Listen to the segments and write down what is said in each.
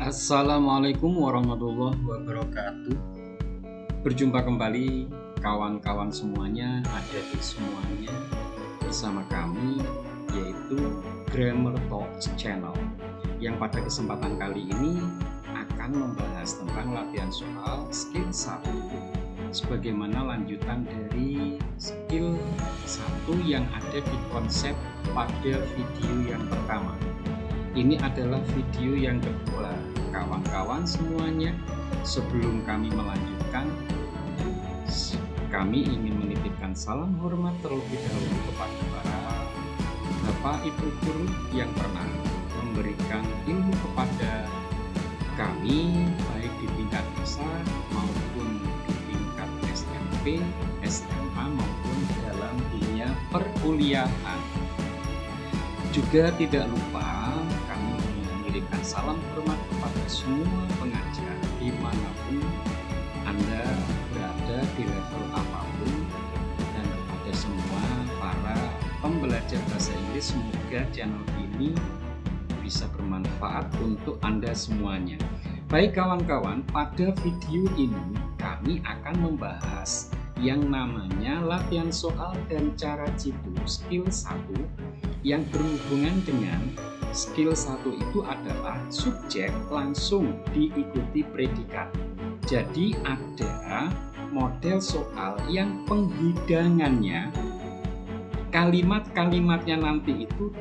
Assalamualaikum warahmatullahi wabarakatuh. Berjumpa kembali kawan-kawan semuanya, adik-adik semuanya bersama kami, yaitu Grammar Talks Channel, yang pada kesempatan kali ini akan membahas tentang latihan soal skill 1 sebagaimana lanjutan dari skill 1 yang ada di konsep pada video yang pertama. Ini adalah video yang kedua. Kawan-kawan semuanya, sebelum kami melanjutkan, kami ingin menitipkan salam hormat terlebih dahulu kepada para Bapak Ibu guru yang pernah memberikan ilmu kepada kami, baik di tingkat dasar maupun di tingkat SMP, SMA maupun dalam dunia perkuliahan. Juga tidak lupa kami mengirimkan salam hormat kepada semua pengajar dimanapun Anda berada di level apapun, dan kepada semua para pembelajar bahasa Inggris. Semoga channel ini bisa bermanfaat untuk Anda semuanya. Baik kawan-kawan, pada video ini kami akan membahas yang namanya latihan soal dan cara jitu skill 1 yang berhubungan dengan skill 1 itu adalah subjek langsung diikuti predikat. Jadi ada model soal yang penghidangannya, kalimat-kalimatnya nanti itu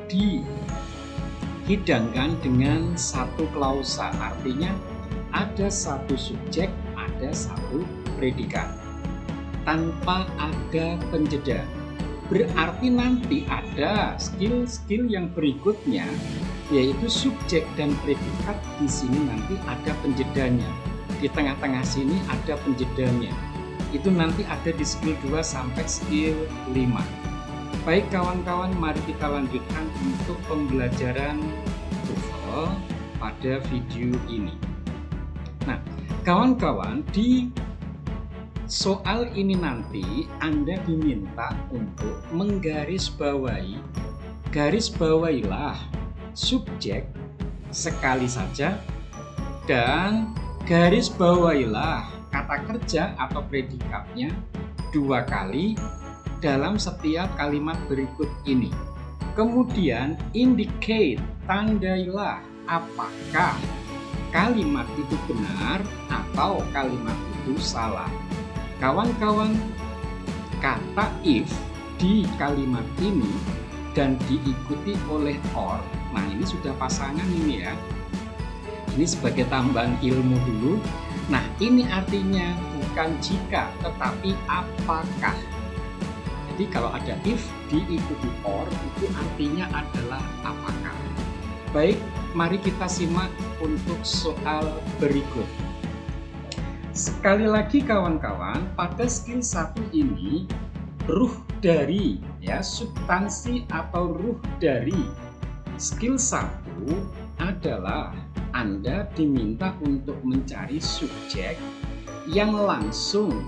dihidangkan dengan satu klausa. Artinya ada satu subjek, ada satu predikat tanpa ada penjeda. Berarti nanti ada skill-skill yang berikutnya, yaitu subjek dan predikat. Di sini nanti ada penjedanya. Di tengah-tengah sini ada penjedanya. Itu nanti ada di skill 2 sampai skill 5. Baik kawan-kawan, mari kita lanjutkan untuk pembelajaran TOEFL pada video ini. Nah, kawan-kawan, di soal ini nanti Anda diminta untuk garis bawahilah subjek sekali saja, dan garis bawahilah kata kerja atau predikatnya 2 kali dalam setiap kalimat berikut ini. Kemudian indicate, tandailah apakah kalimat itu benar atau kalimat itu salah. Kawan-kawan, kata if di kalimat ini dan diikuti oleh or, nah ini sudah pasangan ini ya. Ini sebagai tambahan ilmu dulu. Nah ini artinya bukan jika, tetapi apakah. Jadi kalau ada if diikuti or, itu artinya adalah apakah. Baik, mari kita simak untuk soal berikut. Sekali lagi kawan-kawan, pada skill 1 ini ruh dari substansi atau ruh dari skill 1 adalah Anda diminta untuk mencari subjek yang langsung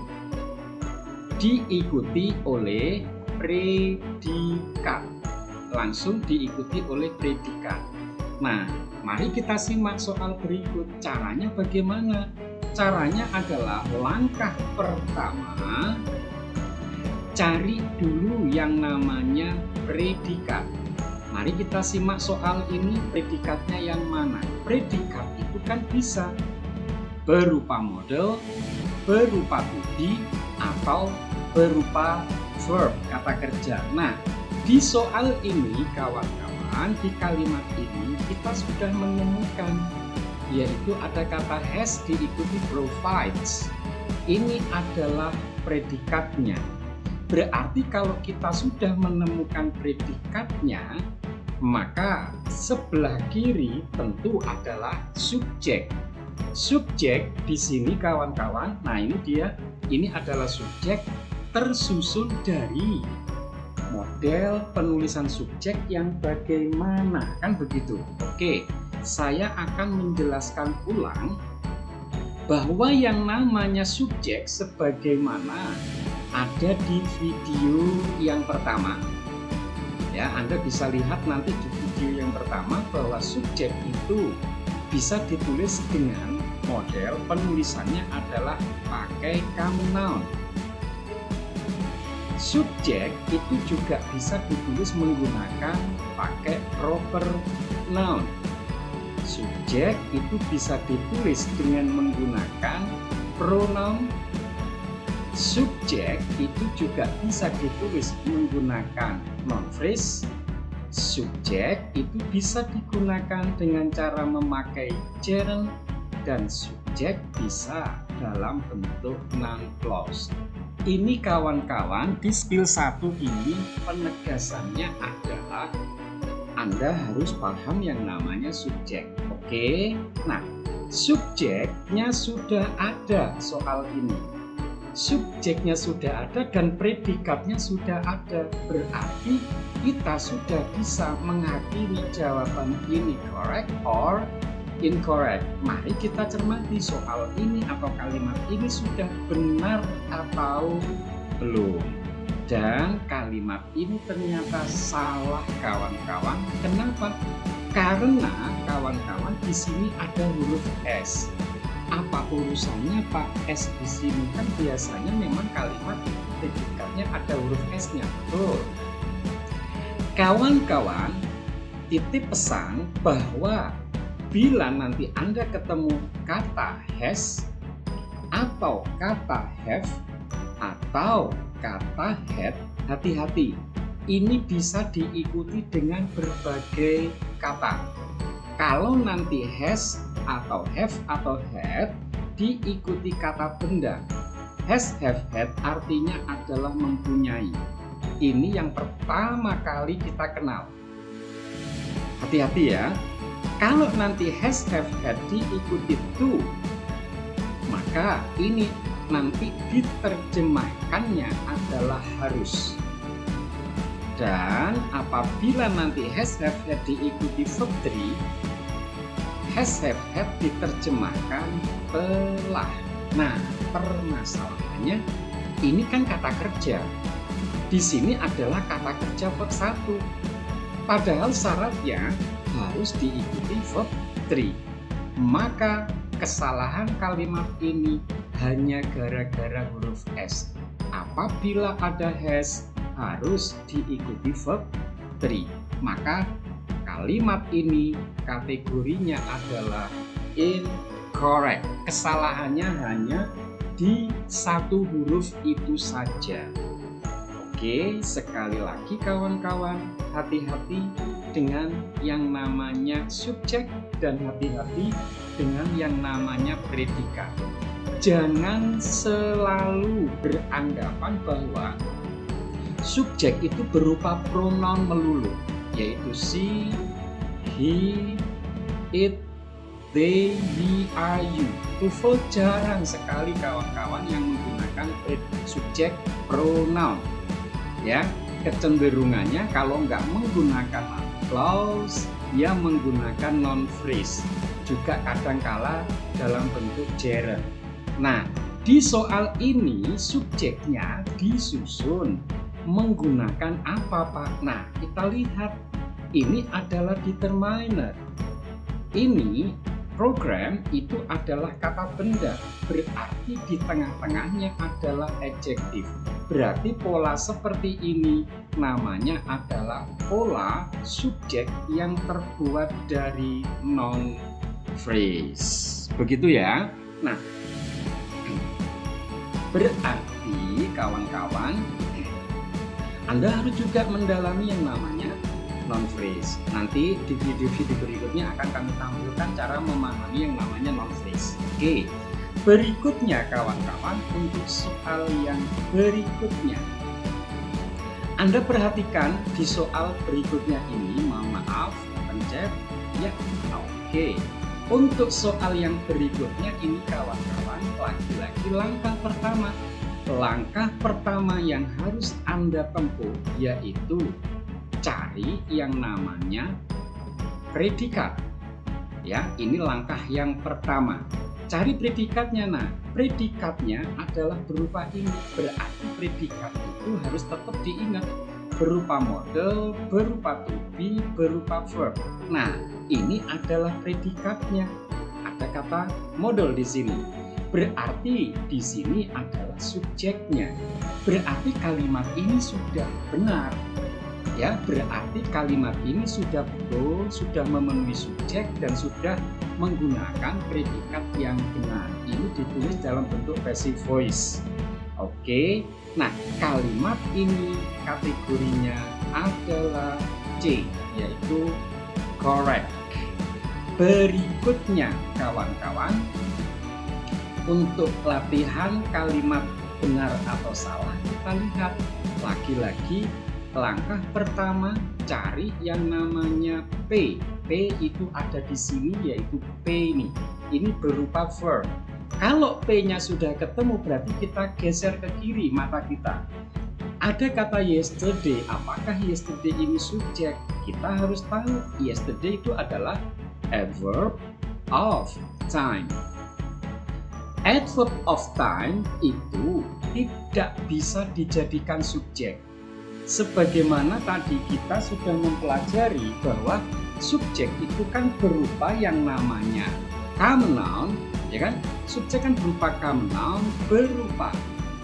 diikuti oleh predikat. Nah, mari kita simak soal berikut. Caranya bagaimana? Caranya adalah langkah pertama, cari dulu yang namanya predikat. Mari kita simak soal ini, predikatnya yang mana? Predikat itu kan bisa berupa model, berupa to be, atau berupa verb, kata kerja. Nah, di soal ini kawan-kawan, di kalimat ini kita sudah menemukan, yaitu ada kata has diikuti provides. Ini adalah predikatnya. Berarti kalau kita sudah menemukan predikatnya, maka sebelah kiri tentu adalah subjek. Subjek di sini kawan-kawan, nah ini dia, ini adalah subjek tersusun dari model penulisan subjek yang bagaimana, kan begitu. Oke, saya akan menjelaskan ulang bahwa yang namanya subjek sebagaimana ada di video yang pertama. Ya, Anda bisa lihat nanti di video yang pertama bahwa subjek itu bisa ditulis dengan model penulisannya adalah pakai come noun. Subjek itu juga bisa ditulis menggunakan pakai proper noun. Subjek itu bisa ditulis dengan menggunakan pronoun. Subjek itu juga bisa ditulis menggunakan noun phrase. Subjek itu bisa digunakan dengan cara memakai gerund, dan subjek bisa dalam bentuk non-clause. Ini kawan-kawan, di skill 1 ini penegasannya adalah Anda harus paham yang namanya subjek. Oke, nah subjeknya sudah ada soal ini. Subjeknya sudah ada dan predikatnya sudah ada. Berarti kita sudah bisa menghakimi jawaban ini correct or incorrect. Mari kita cermati soal ini atau kalimat ini sudah benar atau belum. Dan kalimat ini ternyata salah kawan-kawan. Kenapa? Karena kawan-kawan di sini ada huruf S. Apa urusannya Pak S di sini? Kan biasanya memang kalimat predikatnya ada huruf S-nya. Betul. Kawan-kawan, titip pesan bahwa bila nanti Anda ketemu kata has atau kata have atau kata had, hati-hati. Ini bisa diikuti dengan berbagai kata. Kalau nanti has atau have atau had diikuti kata benda, has, have, had artinya adalah mempunyai. Ini yang pertama kali kita kenal. Hati-hati ya. Kalau nanti has, have, had diikuti to, maka ini nanti diterjemahkannya adalah harus. Dan apabila nanti has, have, had diikuti verb 3, has, have, had diterjemahkan telah. Nah, permasalahannya ini kan kata kerja. Di sini adalah kata kerja verb 1. Padahal syaratnya harus diikuti verb 3. Maka kesalahan kalimat ini hanya gara-gara huruf S. Apabila ada has, harus diikuti verb 3. Maka kalimat ini kategorinya adalah incorrect. Kesalahannya hanya di satu huruf itu saja. Oke, sekali lagi kawan-kawan, hati-hati dengan yang namanya subjek dan hati-hati dengan yang namanya predikat. Jangan selalu beranggapan bahwa subjek itu berupa pronoun melulu, yaitu she, he, it, they, we, are, you. TOEFL jarang sekali kawan-kawan yang menggunakan subjek pronoun. Ya, kecenderungannya kalau nggak menggunakan clause, ya menggunakan noun phrase. Juga kadangkala dalam bentuk gerund. Nah, di soal ini subjeknya disusun menggunakan apa Pak? Nah, kita lihat ini adalah determiner. Ini program itu adalah kata benda, berarti di tengah-tengahnya adalah adjektif. Berarti pola seperti ini namanya adalah pola subjek yang terbuat dari noun phrase. Begitu ya. Nah, berarti kawan-kawan, Anda harus juga mendalami yang namanya noun phrase. Nanti di video-video berikutnya akan kami tampilkan cara memahami yang namanya noun phrase. Oke. Berikutnya kawan-kawan, untuk soal yang berikutnya, Anda perhatikan di soal berikutnya ini, mohon maaf, pencet ya. Oke. Untuk soal yang berikutnya ini kawan-kawan, lagi-lagi langkah pertama yang harus Anda tempuh yaitu cari yang namanya predikat. Ya, ini langkah yang pertama. Cari predikatnya. Nah, predikatnya adalah berupa ini. Berarti predikat itu harus tetap diingat. berupa model, berupa to be, berupa verb. Nah, ini adalah predikatnya. Ada kata model di sini. Berarti di sini adalah subjeknya. Berarti kalimat ini sudah benar. Ya, berarti kalimat ini sudah betul, sudah memenuhi subjek dan sudah menggunakan predikat yang benar. Ini ditulis dalam bentuk passive voice. Oke. Nah, kalimat ini kategorinya adalah C, yaitu correct. Berikutnya, kawan-kawan, untuk latihan kalimat benar atau salah, kita lihat lagi-lagi langkah pertama, cari yang namanya P. P itu ada di sini, yaitu P ini. Ini berupa verb. Kalau P-nya sudah ketemu, berarti kita geser ke kiri mata kita. Ada kata yesterday. Apakah yesterday ini subjek? Kita harus tahu yesterday itu adalah adverb of time. Adverb of time itu tidak bisa dijadikan subjek. Sebagaimana tadi kita sudah mempelajari bahwa subjek itu kan berupa yang namanya common noun, ya kan? Subjek kan berupa common noun, berupa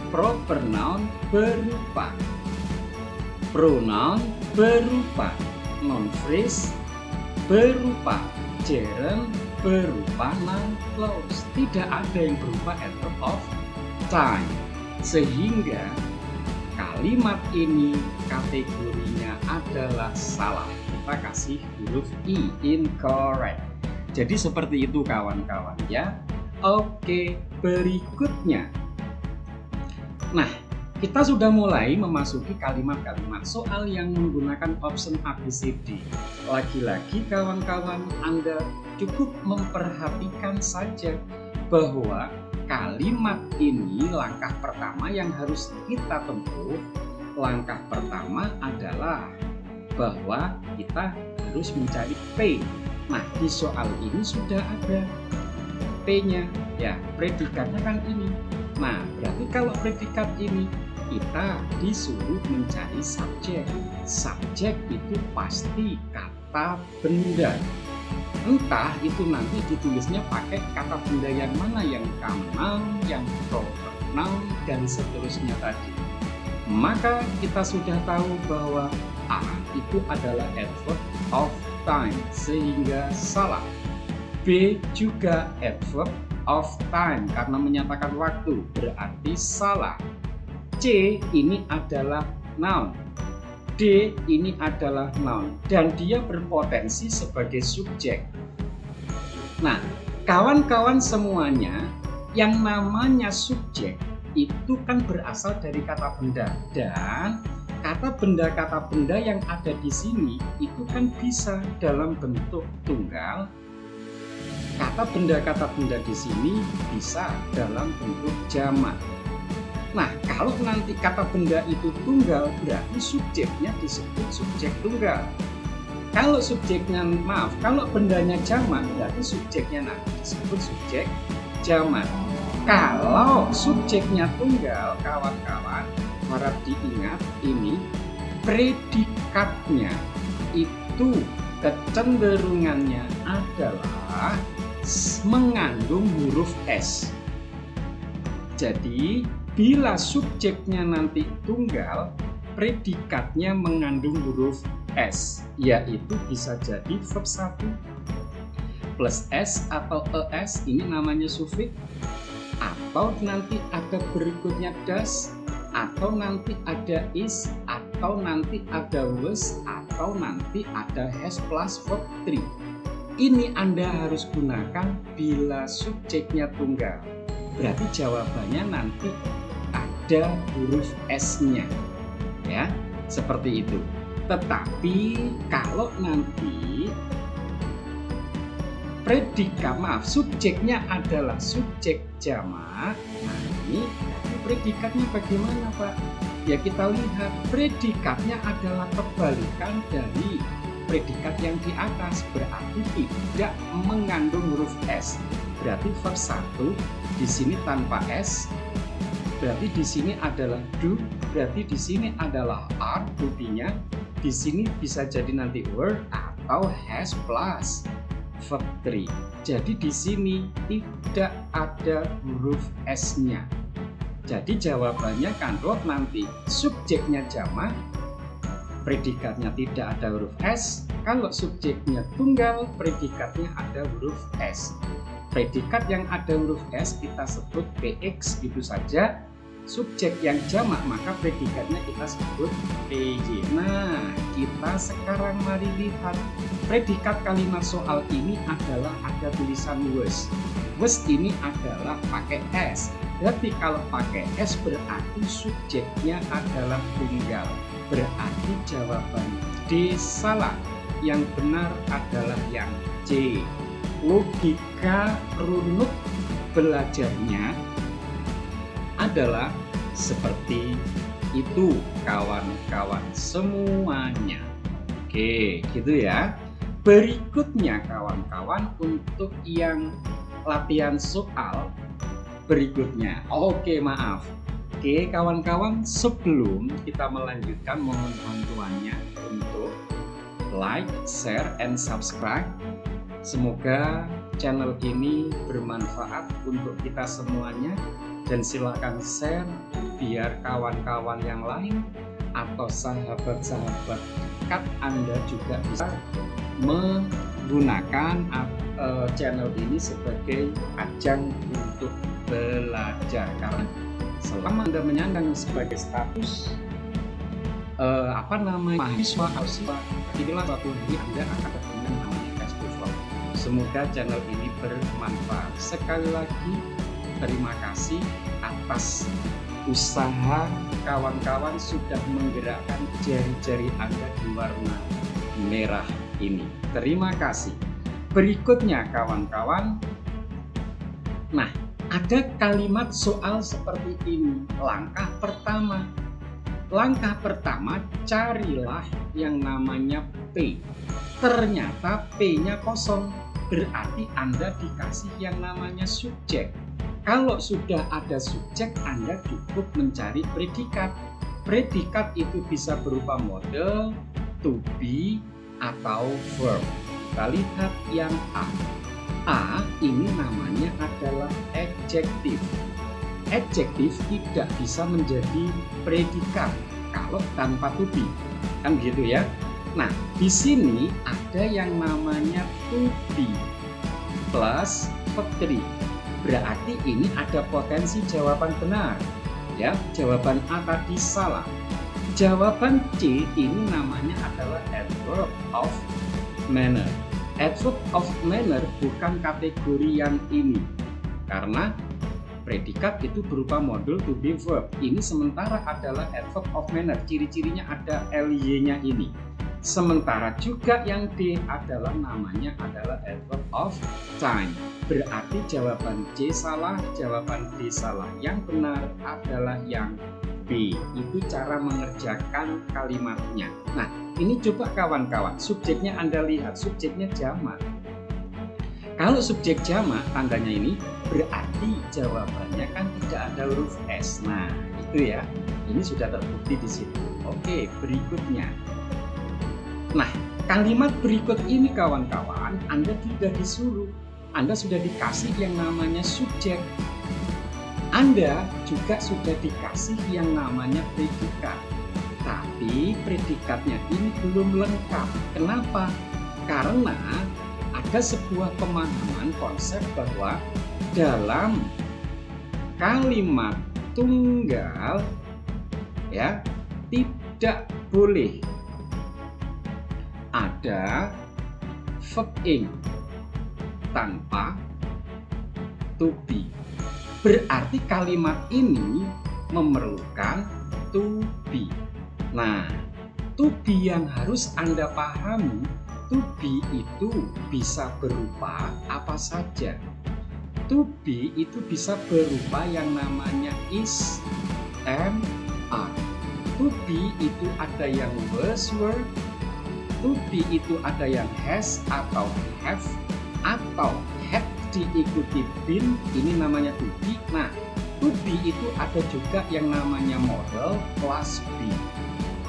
proper noun, berupa pronoun, berupa noun phrase, berupa gerund, berupa noun clause. Tidak ada yang berupa adverb of time. Sehingga kalimat ini kategorinya adalah salah. Kita kasih huruf I, incorrect. Jadi seperti itu kawan-kawan ya. Oke, berikutnya. Nah, kita sudah mulai memasuki kalimat-kalimat soal yang menggunakan option ABCD. Lagi-lagi kawan-kawan, Anda cukup memperhatikan saja bahwa kalimat ini langkah pertama yang harus kita tempuh. Langkah pertama adalah bahwa kita harus mencari P. Nah, di soal ini sudah ada P-nya, ya predikatnya kan ini. Nah, berarti kalau predikat ini kita disuruh mencari subjek. Subjek itu pasti kata benda. Entah itu nanti ditulisnya pakai kata benda yang mana, yang common noun, yang proper noun, dan seterusnya tadi. Maka kita sudah tahu bahwa A itu adalah adverb of time, sehingga salah. B juga adverb of time karena menyatakan waktu, berarti salah. C ini adalah noun. D ini adalah noun dan dia berpotensi sebagai subjek. Nah, kawan-kawan semuanya, yang namanya subjek itu kan berasal dari kata benda, dan kata benda yang ada di sini itu kan bisa dalam bentuk tunggal. Kata benda di sini bisa dalam bentuk jamak. Nah, kalau nanti kata benda itu tunggal, berarti subjeknya disebut subjek tunggal. Kalau kalau bendanya jamak, berarti subjeknya nanti disebut subjek jamak. Kalau subjeknya tunggal, kawan-kawan, harap diingat ini predikatnya itu kecenderungannya adalah mengandung huruf S. Jadi bila subjeknya nanti tunggal, predikatnya mengandung huruf S, yaitu bisa jadi verb 1 plus S atau ES, ini namanya sufiks, atau nanti ada berikutnya das, atau nanti ada is, atau nanti ada was, atau nanti ada has plus verb 3. Ini Anda harus gunakan bila subjeknya tunggal. Berarti jawabannya nanti ada huruf S-nya, ya, seperti itu. Tetapi kalau nanti subjeknya adalah subjek jamak, nah ini predikatnya bagaimana, Pak? Ya kita lihat predikatnya adalah kebalikan dari predikat yang di atas, berarti tidak mengandung huruf S. Berarti verb 1 di sini tanpa S, berarti di sini adalah do, berarti di sini adalah are to be-nya. Di sini bisa jadi nanti were atau has plus verb 3. Jadi di sini tidak ada huruf s-nya. Jadi jawabannya kalau nanti subjeknya jamak, predikatnya tidak ada huruf s. Kalau subjeknya tunggal, predikatnya ada huruf s. Predikat yang ada huruf s kita sebut px gitu saja. Subjek yang jamak maka predikatnya kita sebut py. Nah, kita sekarang mari lihat predikat kalimat soal ini adalah ada tulisan was. Was ini adalah pakai s. Berarti kalau pakai s berarti subjeknya adalah tunggal. Berarti jawaban D salah. Yang benar adalah yang C. Logika runut belajarnya adalah seperti itu kawan-kawan semuanya. Oke, gitu ya. Berikutnya kawan-kawan untuk yang latihan soal berikutnya. Oke, maaf. Oke, kawan-kawan, sebelum kita melanjutkan mohon bantuannya untuk like, share, and subscribe. Semoga channel ini bermanfaat untuk kita semuanya. Dan silakan share biar kawan-kawan yang lain atau sahabat-sahabat dekat Anda juga bisa menggunakan channel ini sebagai ajang untuk belajar. Karena selama Anda menyandang sebagai status mahasiswa, inilah suatu hari Anda akan bertemu namanya Facebook. Semoga channel ini bermanfaat. Sekali lagi terima kasih atas usaha kawan-kawan sudah menggerakkan jari-jari Anda di warna merah ini. Terima kasih. Berikutnya kawan-kawan. Nah, ada kalimat soal seperti ini. Langkah pertama carilah yang namanya P. Ternyata P-nya kosong. Berarti Anda dikasih yang namanya subjek. Kalau sudah ada subjek, Anda cukup mencari predikat. Predikat itu bisa berupa model, to be, atau verb. Kita lihat yang A. A ini namanya adalah adjektif. Adjektif tidak bisa menjadi predikat kalau tanpa to be. Kan gitu ya. Nah, di sini ada yang namanya to be plus verb 3. Berarti ini ada potensi jawaban benar. Ya, jawaban A tadi salah. Jawaban C ini namanya adalah adverb of manner. Adverb of manner bukan kategori yang ini. Karena predikat itu berupa model to be verb. Ini sementara adalah adverb of manner. Ciri-cirinya ada ly-nya ini. Sementara juga yang D adalah namanya adalah adverb of time. Berarti jawaban C salah, jawaban D salah. Yang benar adalah yang B. Itu cara mengerjakan kalimatnya. Nah, ini coba kawan-kawan. Subjeknya Anda lihat, subjeknya jamak. Kalau subjek jamak, tandanya ini berarti jawabannya kan tidak ada huruf S. Nah, itu ya. Ini sudah terbukti di situ. Oke, berikutnya. Nah, kalimat berikut ini kawan-kawan, Anda tidak disuruh. Anda sudah dikasih yang namanya subjek. Anda juga sudah dikasih yang namanya predikat. Tapi predikatnya ini belum lengkap. Kenapa? Karena ada sebuah pemahaman konsep bahwa dalam kalimat tunggal ya tidak boleh ada verb ing tanpa to be. Berarti kalimat ini memerlukan to be. Nah, to be yang harus Anda pahami, to be itu bisa berupa apa saja. To be itu bisa berupa yang namanya is, am, are. To be itu ada yang was, were. To be itu ada yang has atau have atau had diikuti been, ini namanya to be. Nah, to be itu ada juga yang namanya model plus be.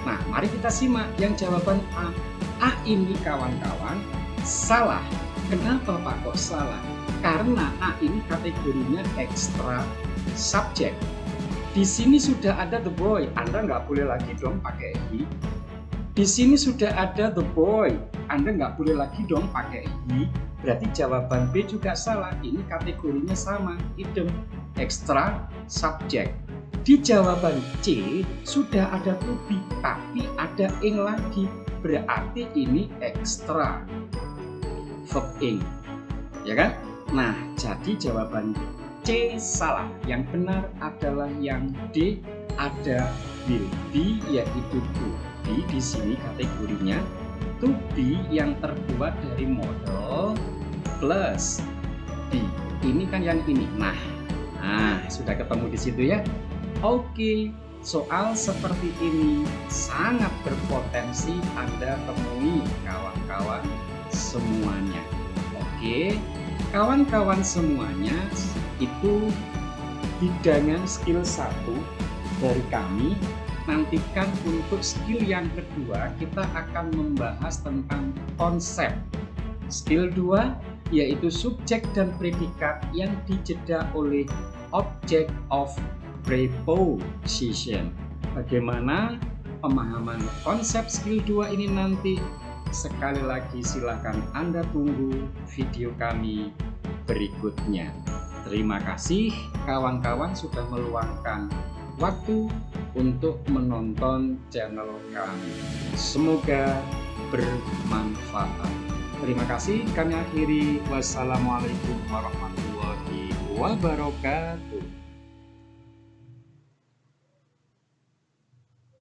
Nah, mari kita simak yang jawaban A. A ini kawan-kawan salah. Kenapa Pak kok salah? Karena A ini kategorinya extra subject. Di sini sudah ada the boy, Anda nggak boleh lagi dong pakai he. Di sini sudah ada the boy, Anda nggak boleh lagi dong pakai he. Berarti jawaban B juga salah. Ini kategorinya sama, item, extra subject. Di jawaban C sudah ada to be, tapi ada ing lagi. Berarti ini extra verb ing, ya kan? Nah, jadi jawaban C salah. Yang benar adalah yang D, ada will be, yaitu to be. Di sini kategorinya to be yang terbuat dari model plus be. Ini kan yang ini. Nah, sudah ketemu di situ ya. Oke, soal seperti ini sangat berpotensi Anda temui kawan-kawan semuanya. Oke, kawan-kawan semuanya, itu hidangan skill 1 dari kami. Nantikan untuk skill yang kedua kita akan membahas tentang konsep. Skill 2 yaitu subjek dan predikat yang dijeda oleh object of preposition. Bagaimana pemahaman konsep skill 2 ini nanti? Sekali lagi silakan Anda tunggu video kami berikutnya. Terima kasih kawan-kawan sudah meluangkan waktu untuk menonton channel kami. Semoga bermanfaat. Terima kasih, kami akhiri. Wassalamualaikum warahmatullahi wabarakatuh.